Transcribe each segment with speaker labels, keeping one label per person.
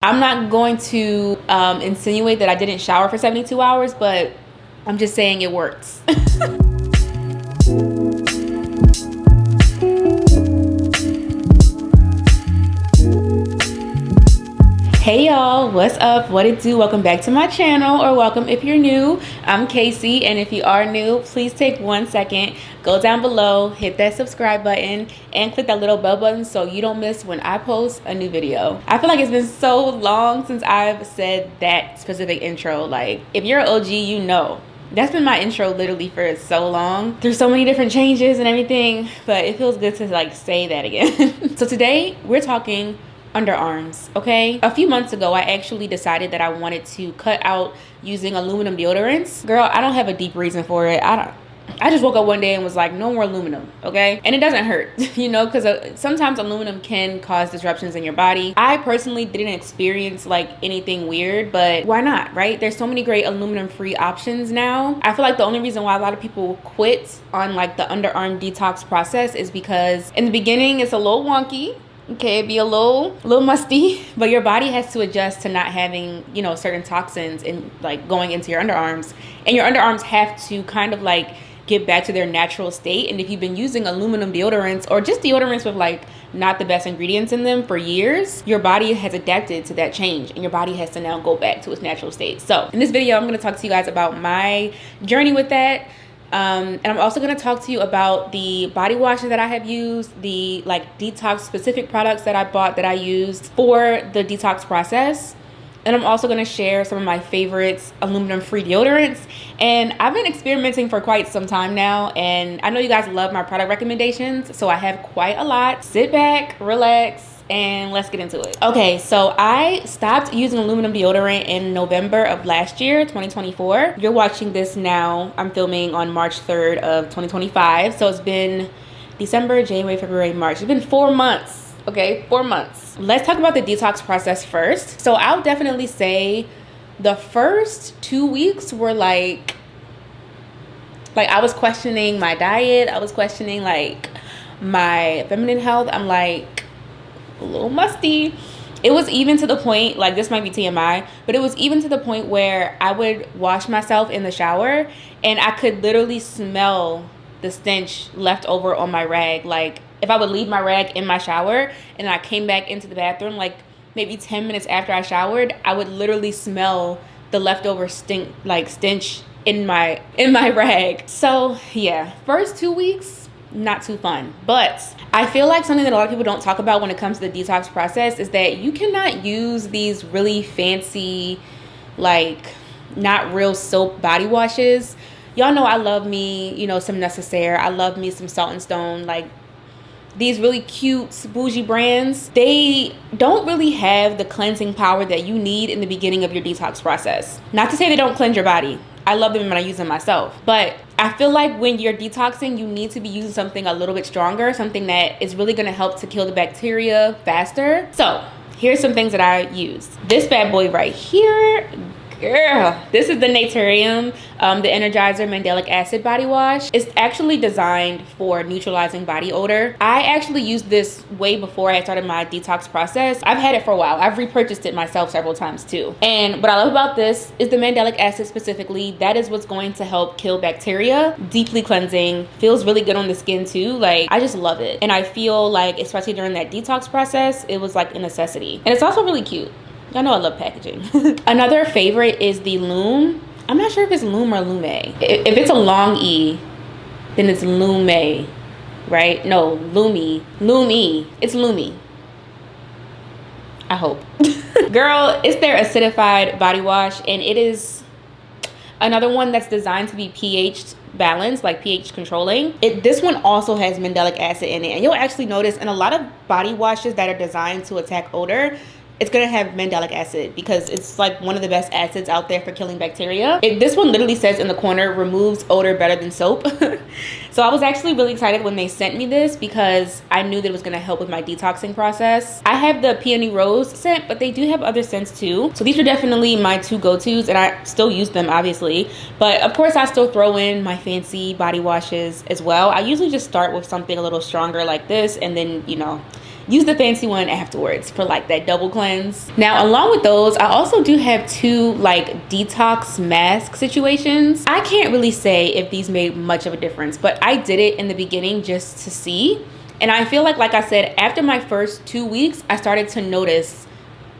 Speaker 1: I'm not going to insinuate that I didn't shower for 72 hours, but I'm just saying it works. Hey y'all, what's up? What it do? Welcome back to my channel, or welcome if you're new. I'm Kaice, and if you are new, please take 1 second, go down below, hit that subscribe button, and click that little bell button so you don't miss when I post a new video. I feel like it's been so long since I've said that specific intro. Like, if you're an OG, you know. That's been my intro literally for so long, through so many different changes and everything, but it feels good to like say that again. So today we're talking underarms, okay? A few months ago, I actually decided that I wanted to cut out using aluminum deodorants. Girl, I don't have a deep reason for it. I just woke up one day and was like, no more aluminum, okay? And it doesn't hurt, you know, because sometimes aluminum can cause disruptions in your body. I personally didn't experience like anything weird, but why not, right? There's so many great aluminum-free options now. I feel like the only reason why a lot of people quit on like the underarm detox process is because in the beginning, it's a little wonky. Okay, it'd be a little musty, but your body has to adjust to not having, you know, certain toxins in like going into your underarms, and your underarms have to kind of like get back to their natural state. And if you've been using aluminum deodorants or just deodorants with like not the best ingredients in them for years, your body has adapted to that change, and your body has to now go back to its natural state. So in this video, I'm going to talk to you guys about my journey with that. And I'm also going to talk to you about the body washes that I have used, the like detox specific products that I bought that I used for the detox process. And I'm also going to share some of my favorites aluminum free deodorants. And I've been experimenting for quite some time now, and I know you guys love my product recommendations, so I have quite a lot. Sit back, relax, and let's get into it. Okay, so I stopped using aluminum deodorant in November of last year, 2024. You're watching this now. I'm filming on March 3rd of 2025. So it's been December, January, February, March. It's been 4 months, okay? 4 months. Let's talk about the detox process first. So I'll definitely say the first 2 weeks were like I was questioning my diet. I was questioning like my feminine health. I'm like, a little musty. It was even to the point, like, this might be TMI, but it was even to the point where I would wash myself in the shower and I could literally smell the stench left over on my rag. Like, if I would leave my rag in my shower and I came back into the bathroom like maybe 10 minutes after I showered, I would literally smell the leftover stench in my rag. So yeah, first 2 weeks, not too fun. But I feel like something that a lot of people don't talk about when it comes to the detox process is that you cannot use these really fancy, like, not real soap body washes. Y'all know I love me, you know, some Necessaire. I love me some Salt and Stone. Like, these really cute bougie brands, they don't really have the cleansing power that you need in the beginning of your detox process. Not to say they don't cleanse your body. I love them when I use them myself. But I feel like when you're detoxing, you need to be using something a little bit stronger, something that is really gonna help to kill the bacteria faster. So here's some things that I used. This bad boy right here, girl, this is the Naturium, the Energizer Mandelic Acid Body Wash. It's actually designed for neutralizing body odor. I actually used this way before I started my detox process. I've had it for a while. I've repurchased it myself several times too. And what I love about this is the mandelic acid specifically. That is what's going to help kill bacteria. Deeply cleansing, feels really good on the skin too. Like, I just love it. And I feel like, especially during that detox process, it was like a necessity. And it's also really cute. I know I love packaging. Another favorite is the Lume. I'm not sure if it's Lume or Lume. If it's a long E, then it's Lume, right? No, Lume. Lume. It's Lume. I hope. Girl, it's their acidified body wash, and it is another one that's designed to be pH balanced, like pH controlling. This one also has mandelic acid in it, and you'll actually notice in a lot of body washes that are designed to attack odor, it's gonna have mandelic acid because it's like one of the best acids out there for killing bacteria. This one literally says in the corner, removes odor better than soap. So I was actually really excited when they sent me this because I knew that it was gonna help with my detoxing process. I have the Peony Rose scent, but they do have other scents too. So these are definitely my two go-tos, and I still use them obviously. But of course I still throw in my fancy body washes as well. I usually just start with something a little stronger like this, and then, you know, use the fancy one afterwards for like that double cleanse. Now, along with those, I also do have 2 like detox mask situations. I can't really say if these made much of a difference, but I did it in the beginning just to see. And I feel like I said, after my first 2 weeks, I started to notice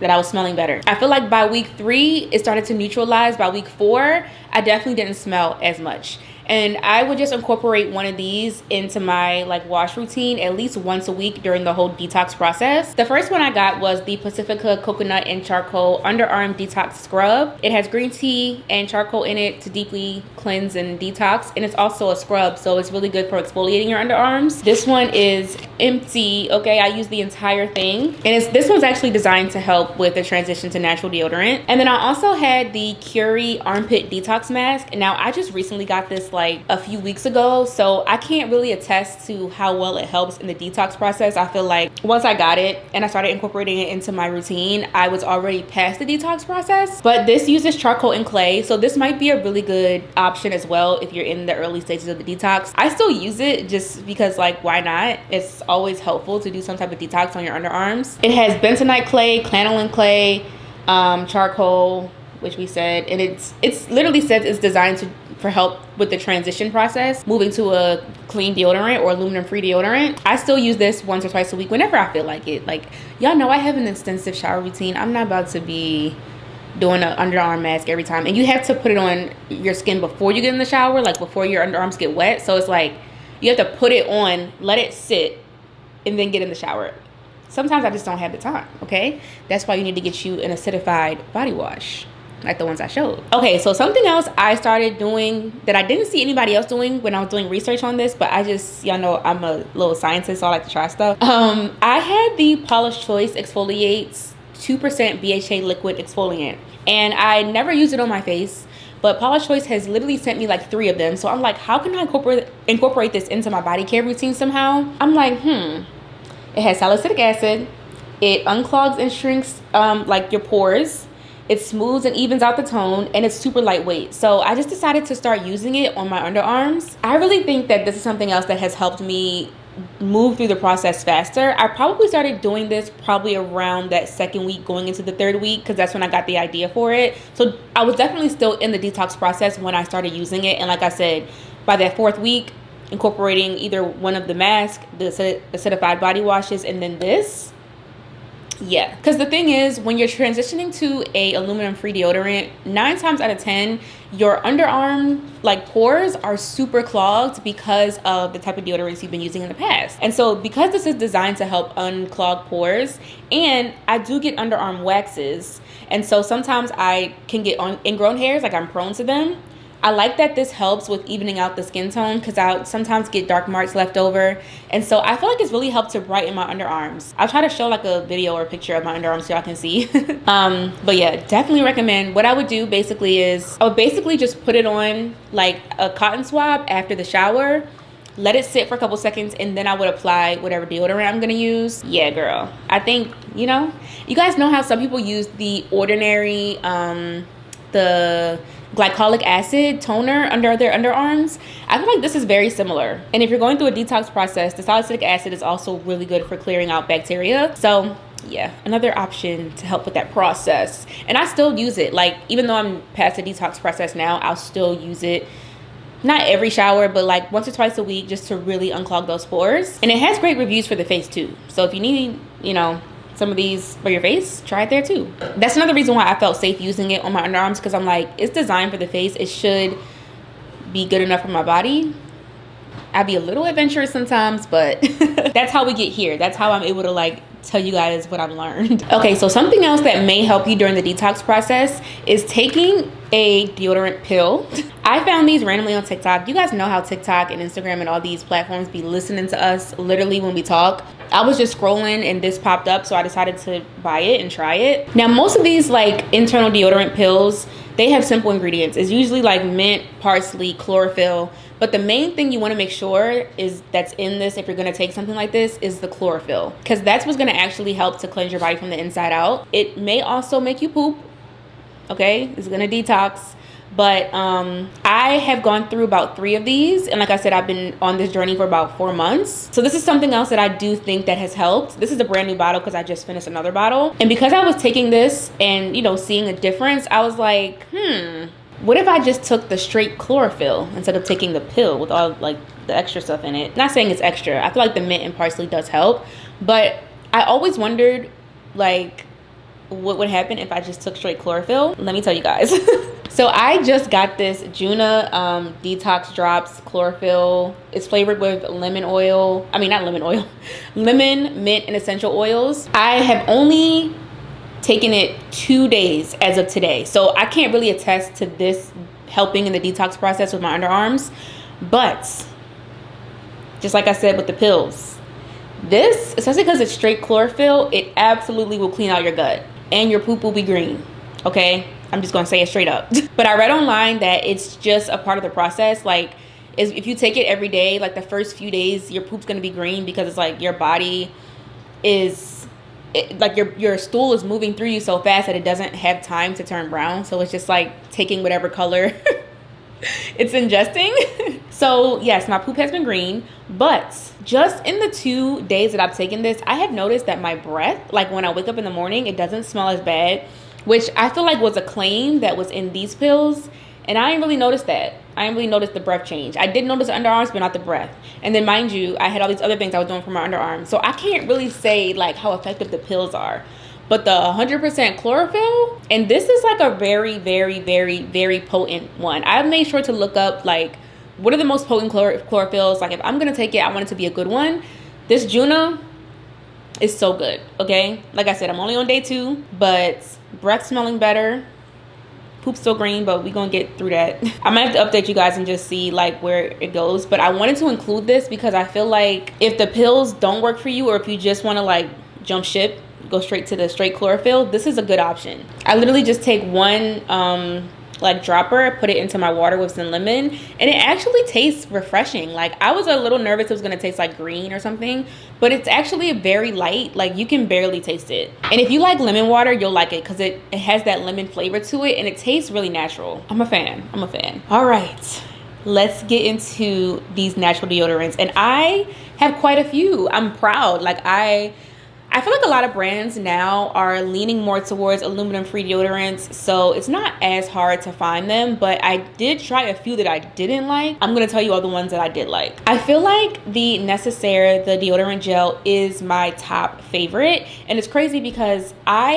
Speaker 1: that I was smelling better. I feel like by week 3, it started to neutralize. By week 4, I definitely didn't smell as much. And I would just incorporate one of these into my like wash routine at least once a week during the whole detox process. The first one I got was the Pacifica Coconut and Charcoal Underarm Detox Scrub. It has green tea and charcoal in it to deeply cleanse and detox. And it's also a scrub, so it's really good for exfoliating your underarms. This one is empty, okay? I use the entire thing. And this one's actually designed to help with the transition to natural deodorant. And then I also had the Curie Armpit Detox Mask. And now I just recently got this like a few weeks ago, so I can't really attest to how well it helps in the detox process. I feel like once I got it and I started incorporating it into my routine, I was already past the detox process. But this uses charcoal and clay, so this might be a really good option as well if you're in the early stages of the detox. I still use it just because, like, why not? It's always helpful to do some type of detox on your underarms. It has bentonite clay, lanolin clay, charcoal, which we said, and it's literally says it's designed for help with the transition process, moving to a clean deodorant or aluminum-free deodorant. I still use this once or twice a week whenever I feel like it. Like, y'all know I have an extensive shower routine. I'm not about to be doing an underarm mask every time. And you have to put it on your skin before you get in the shower, like before your underarms get wet. So it's like, you have to put it on, let it sit, and then get in the shower. Sometimes I just don't have the time, okay? That's why you need to get you an acidified body wash, like the ones I showed. Okay, so something else I started doing that I didn't see anybody else doing when I was doing research on this, but I just, y'all know I'm a little scientist, so I like to try stuff. I had the Paula's Choice Exfoliates 2% BHA liquid exfoliant, and I never used it on my face, but Paula's Choice has literally sent me like 3 of them. So I'm like, how can I incorporate this into my body care routine somehow? I'm like, it has salicylic acid, it unclogs and shrinks like your pores, it smooths and evens out the tone, and it's super lightweight. So I just decided to start using it on my underarms. I really think that this is something else that has helped me move through the process faster. I probably started doing this probably around that 2nd week going into the 3rd week, because that's when I got the idea for it. So I was definitely still in the detox process when I started using it. And like I said, by that 4th week, incorporating either one of the masks, the acidified body washes, and then this. Yeah, because the thing is, when you're transitioning to a aluminum-free deodorant, 9 times out of 10, your underarm like pores are super clogged because of the type of deodorants you've been using in the past. And so because this is designed to help unclog pores, and I do get underarm waxes, and so sometimes I can get ingrown hairs, like I'm prone to them. I like that this helps with evening out the skin tone, because I sometimes get dark marks left over. And so I feel like it's really helped to brighten my underarms. I'll try to show like a video or a picture of my underarms so y'all can see. But yeah, definitely recommend. What I would do basically is I would basically just put it on like a cotton swab after the shower, let it sit for a couple seconds, and then I would apply whatever deodorant I'm gonna use. Yeah, girl. I think, you know, you guys know how some people use the Ordinary, the glycolic acid toner under their underarms. I feel like this is very similar. And if you're going through a detox process, the salicylic acid is also really good for clearing out bacteria. So yeah, another option to help with that process. And I still use it. Like, even though I'm past the detox process now, I'll still use it. Not every shower, but like once or twice a week, just to really unclog those pores. And it has great reviews for the face too. So if you need, you know, some of these for your face, try it there too. That's another reason why I felt safe using it on my underarms, because I'm like, it's designed for the face. It should be good enough for my body. I'd be a little adventurous sometimes, but that's how we get here. That's how I'm able to like tell you guys what I've learned. Okay, so something else that may help you during the detox process is taking a deodorant pill. I found these randomly on TikTok. You guys know how TikTok and Instagram and all these platforms be listening to us literally when we talk. I was just scrolling and this popped up, so I decided to buy it and try it. Now, most of these like internal deodorant pills, they have simple ingredients. It's usually like mint, parsley, chlorophyll. But the main thing you want to make sure is that's in this, if you're going to take something like this, is the chlorophyll, because that's what's going to actually help to cleanse your body from the inside out. It may also make you poop. Okay, it's going to detox. But I have gone through about 3 of these, and like I said, I've been on this journey for about 4 months. So this is something else that I do think that has helped. This is a brand new bottle because I just finished another bottle, and because I was taking this and, you know, seeing a difference, I was like, what if I just took the straight chlorophyll instead of taking the pill with all like the extra stuff in it? Not saying it's extra. I feel like the mint and parsley does help, but I always wondered like what would happen if I just took straight chlorophyll. Let me tell you guys. So I just got this Juna Detox Drops Chlorophyll. It's flavored with lemon oil. I mean, not lemon oil. Lemon, mint, and essential oils. I have only taken it 2 days as of today. So I can't really attest to this helping in the detox process with my underarms. But just like I said with the pills, this, especially because it's straight chlorophyll, it absolutely will clean out your gut. And your poop will be green, okay? I'm just gonna say it straight up. But I read online that it's just a part of the process. Like, if you take it every day, like the first few days, your poop's gonna be green because it's like your body is, like your stool is moving through you so fast that it doesn't have time to turn brown. So it's just like taking whatever color it's ingesting. So yes, my poop has been green, but just in the 2 days that I've taken this, I have noticed that my breath, like when I wake up in the morning, it doesn't smell as bad, which I feel like was a claim that was in these pills. And I didn't really notice that. I didn't really notice the breath change. I did notice the underarms, but not the breath. And then mind you, I had all these other things I was doing for my underarms. So I can't really say like how effective the pills are. But the 100% chlorophyll, and this is like a very, very, very, very potent one. I made sure to look up like, what are the most potent chlorophylls? Like if I'm gonna take it, I want it to be a good one. This Juna is so good, okay? Like I said, I'm only on day 2, but breath smelling better. Poop still green, but we gonna get through that. I might have to update you guys and just see like where it goes. But I wanted to include this because I feel like if the pills don't work for you, or if you just wanna like jump ship, go straight to the straight chlorophyll, this is a good option. I literally just take one like dropper, put it into my water with some lemon, and it actually tastes refreshing. Like I was a little nervous it was gonna taste like green or something, but it's actually very light. Like you can barely taste it. And if you like lemon water, you'll like it because it has that lemon flavor to it, and it tastes really natural. I'm a fan. I'm a fan. All right, let's get into these natural deodorants, and I have quite a few. I'm proud. Like I feel like a lot of brands now are leaning more towards aluminum-free deodorants, so it's not as hard to find them, but I did try a few that I didn't like. I'm gonna tell you all the ones that I did like. I feel like the Necessaire, the deodorant gel, is my top favorite, and it's crazy because I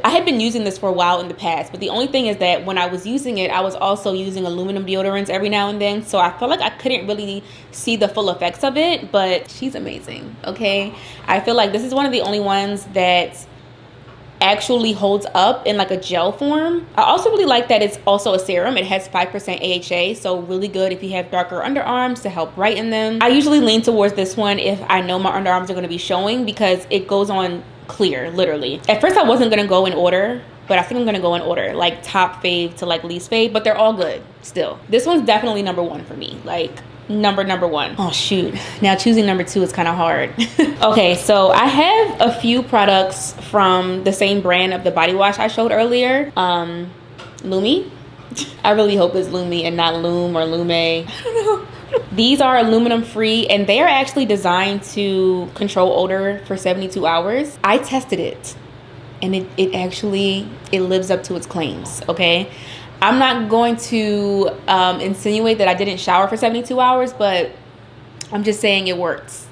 Speaker 1: had been using this for a while in the past, but the only thing is that when I was using it, I was also using aluminum deodorants every now and then, so I felt like I couldn't really see the full effects of it, but she's amazing, okay? I feel like this is one of the only ones that actually holds up in like a gel form. I also really like that it's also a serum. It has 5% AHA, so really good if you have darker underarms to help brighten them. I usually lean towards this one if I know my underarms are going to be showing because it goes on clear, literally. At first I wasn't going to go in order, but I think I'm gonna go in order, like top fave to like least fave, but they're all good still. This one's definitely number 1 for me, like number 1. Oh shoot, now choosing number 2 is kind of hard. Okay, so I have a few products from the same brand of the body wash I showed earlier, Lumi. I really hope it's Lumi and not Lume or Lume. I don't know. These are aluminum free, and they are actually designed to control odor for 72 hours. I tested it, and it actually lives up to its claims, okay? I'm not going to insinuate that I didn't shower for 72 hours, but I'm just saying it works.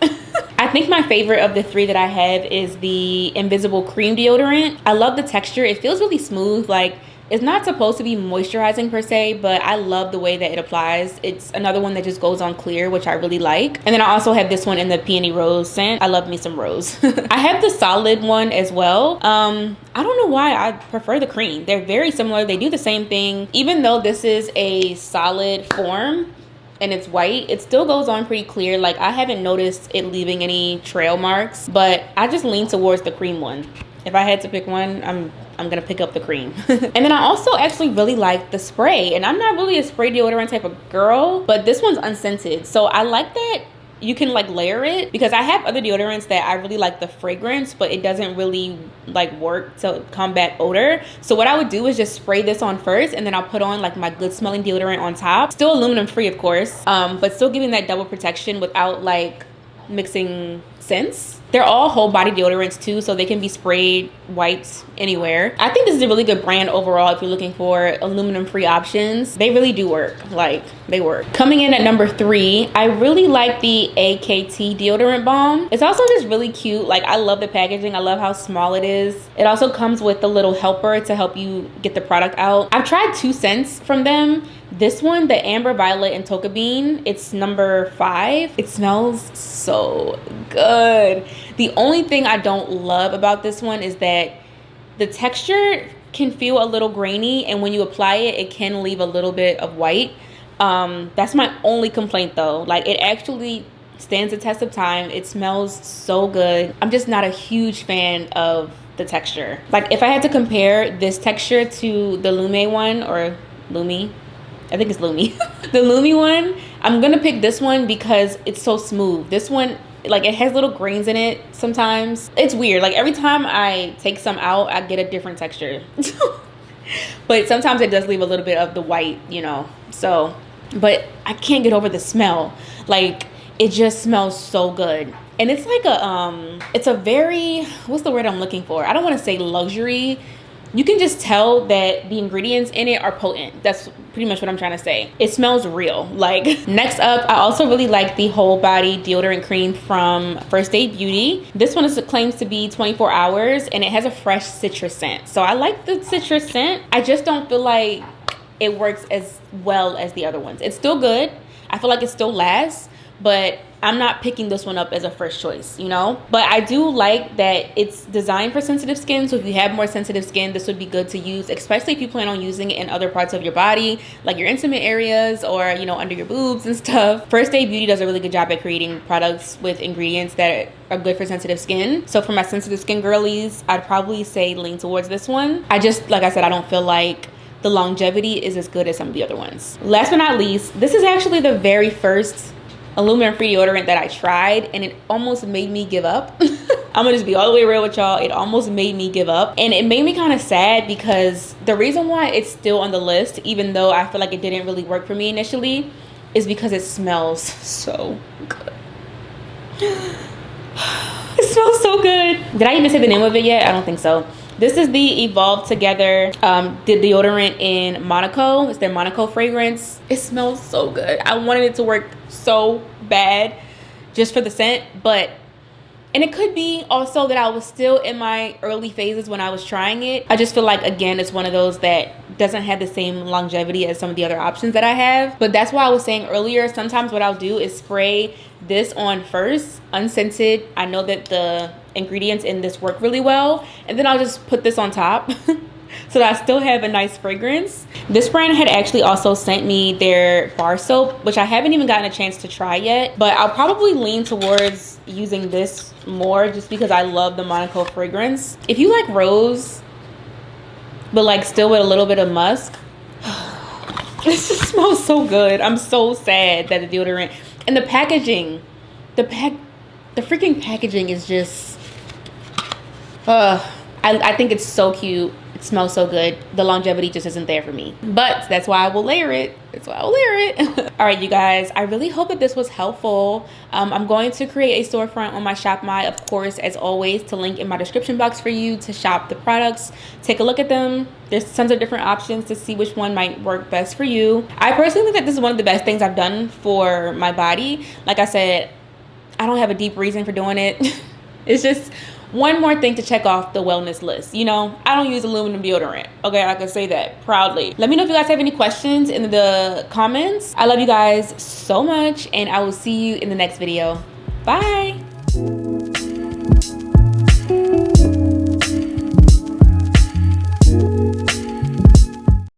Speaker 1: I think my favorite of the 3 that I have is the Invisible Cream Deodorant. I love the texture. It feels really smooth. Like, it's not supposed to be moisturizing per se, but I love the way that it applies. It's another one that just goes on clear, which I really like. And then I also have this one in the Peony Rose scent. I love me some rose. I have the solid one as well. I don't know why I prefer the cream. They're very similar. They do the same thing. Even though this is a solid form and it's white, it still goes on pretty clear. Like I haven't noticed it leaving any trail marks, but I just lean towards the cream one. If I had to pick one, I'm gonna pick up the cream. And then I also actually really like the spray, and I'm not really a spray deodorant type of girl, but this one's unscented. So I like that you can like layer it, because I have other deodorants that I really like the fragrance, but it doesn't really like work to combat odor. So what I would do is just spray this on first, and then I'll put on like my good smelling deodorant on top. Still aluminum free, of course, but still giving that double protection without like mixing scents. They're all whole body deodorants too, so they can be sprayed, wiped, anywhere. I think this is a really good brand overall if you're looking for aluminum free options. They really do work, like they work. Coming in at number 3, I really like the AKT deodorant balm. It's also just really cute. Like, I love the packaging. I love how small it is. It also comes with a little helper to help you get the product out. I've tried 2 scents from them. This one, the Amber, Violet, and Toka Bean, it's number 5. It smells so good. The only thing I don't love about this one is that the texture can feel a little grainy, and when you apply it, it can leave a little bit of white. That's my only complaint though. Like, it actually stands the test of time. It smells so good. I'm just not a huge fan of the texture. Like, if I had to compare this texture to the Lume one, or Lumi, I think it's Lumi. The Lumi one, I'm gonna pick this one because it's so smooth. This one, like, it has little grains in it sometimes. It's weird. Like, every time I take some out, I get a different texture. But sometimes it does leave a little bit of the white, you know. So, but I can't get over the smell. Like, it just smells so good. And it's like it's a very, what's the word I'm looking for? I don't want to say luxury. You can just tell that the ingredients in it are potent. That's pretty much what I'm trying to say. It smells real. Like, next up, I also really like the whole body deodorant cream from First Aid Beauty. This one claims to be 24 hours, and it has a fresh citrus scent. So I like the citrus scent. I just don't feel like it works as well as the other ones. It's still good. I feel like it still lasts, but I'm not picking this one up as a first choice, you know? But I do like that it's designed for sensitive skin. So if you have more sensitive skin, this would be good to use, especially if you plan on using it in other parts of your body, like your intimate areas, or, you know, under your boobs and stuff. First Aid Beauty does a really good job at creating products with ingredients that are good for sensitive skin. So for my sensitive skin girlies, I'd probably say lean towards this one. I just, like I said, I don't feel like the longevity is as good as some of the other ones. Last but not least, this is actually the very first aluminum free deodorant that I tried, and it almost made me give up. I'm gonna just be all the way real with y'all. It almost made me give up, and it made me kind of sad, because the reason why it's still on the list, even though I feel like it didn't really work for me initially, is because it smells so good. It smells so good. Did I even say the name of it yet? I don't think so. This is the Evolve Together the deodorant in Monaco. It's their Monaco fragrance. It smells so good. I wanted it to work so bad just for the scent, and it could be also that I was still in my early phases when I was trying it. I just feel like, again, it's one of those that doesn't have the same longevity as some of the other options that I have. But that's why I was saying earlier, sometimes what I'll do is spray this on first, unscented. I know that the ingredients in this work really well, and then I'll just put this on top so that I still have a nice fragrance. This brand had actually also sent me their bar soap, which I haven't even gotten a chance to try yet, but I'll probably lean towards using this more just because I love the Monaco fragrance. If you like rose, but like still with a little bit of musk, this just smells so good. I'm so sad that the deodorant and the packaging, the freaking packaging is just, I think it's so cute. It smells so good. The longevity just isn't there for me, but that's why I will layer it. That's why I'll layer it. All right, you guys, I really hope that this was helpful. I'm going to create a storefront on my Shop My, of course, as always, to link in my description box for you to shop the products. Take a look at them. There's tons of different options to see which one might work best for you. I personally think that this is one of the best things I've done for my body. Like I said, I don't have a deep reason for doing it. It's just one more thing to check off the wellness list. You know, I don't use aluminum deodorant. Okay, I can say that proudly. Let me know if you guys have any questions in the comments. I love you guys so much, and I will see you in the next video. Bye.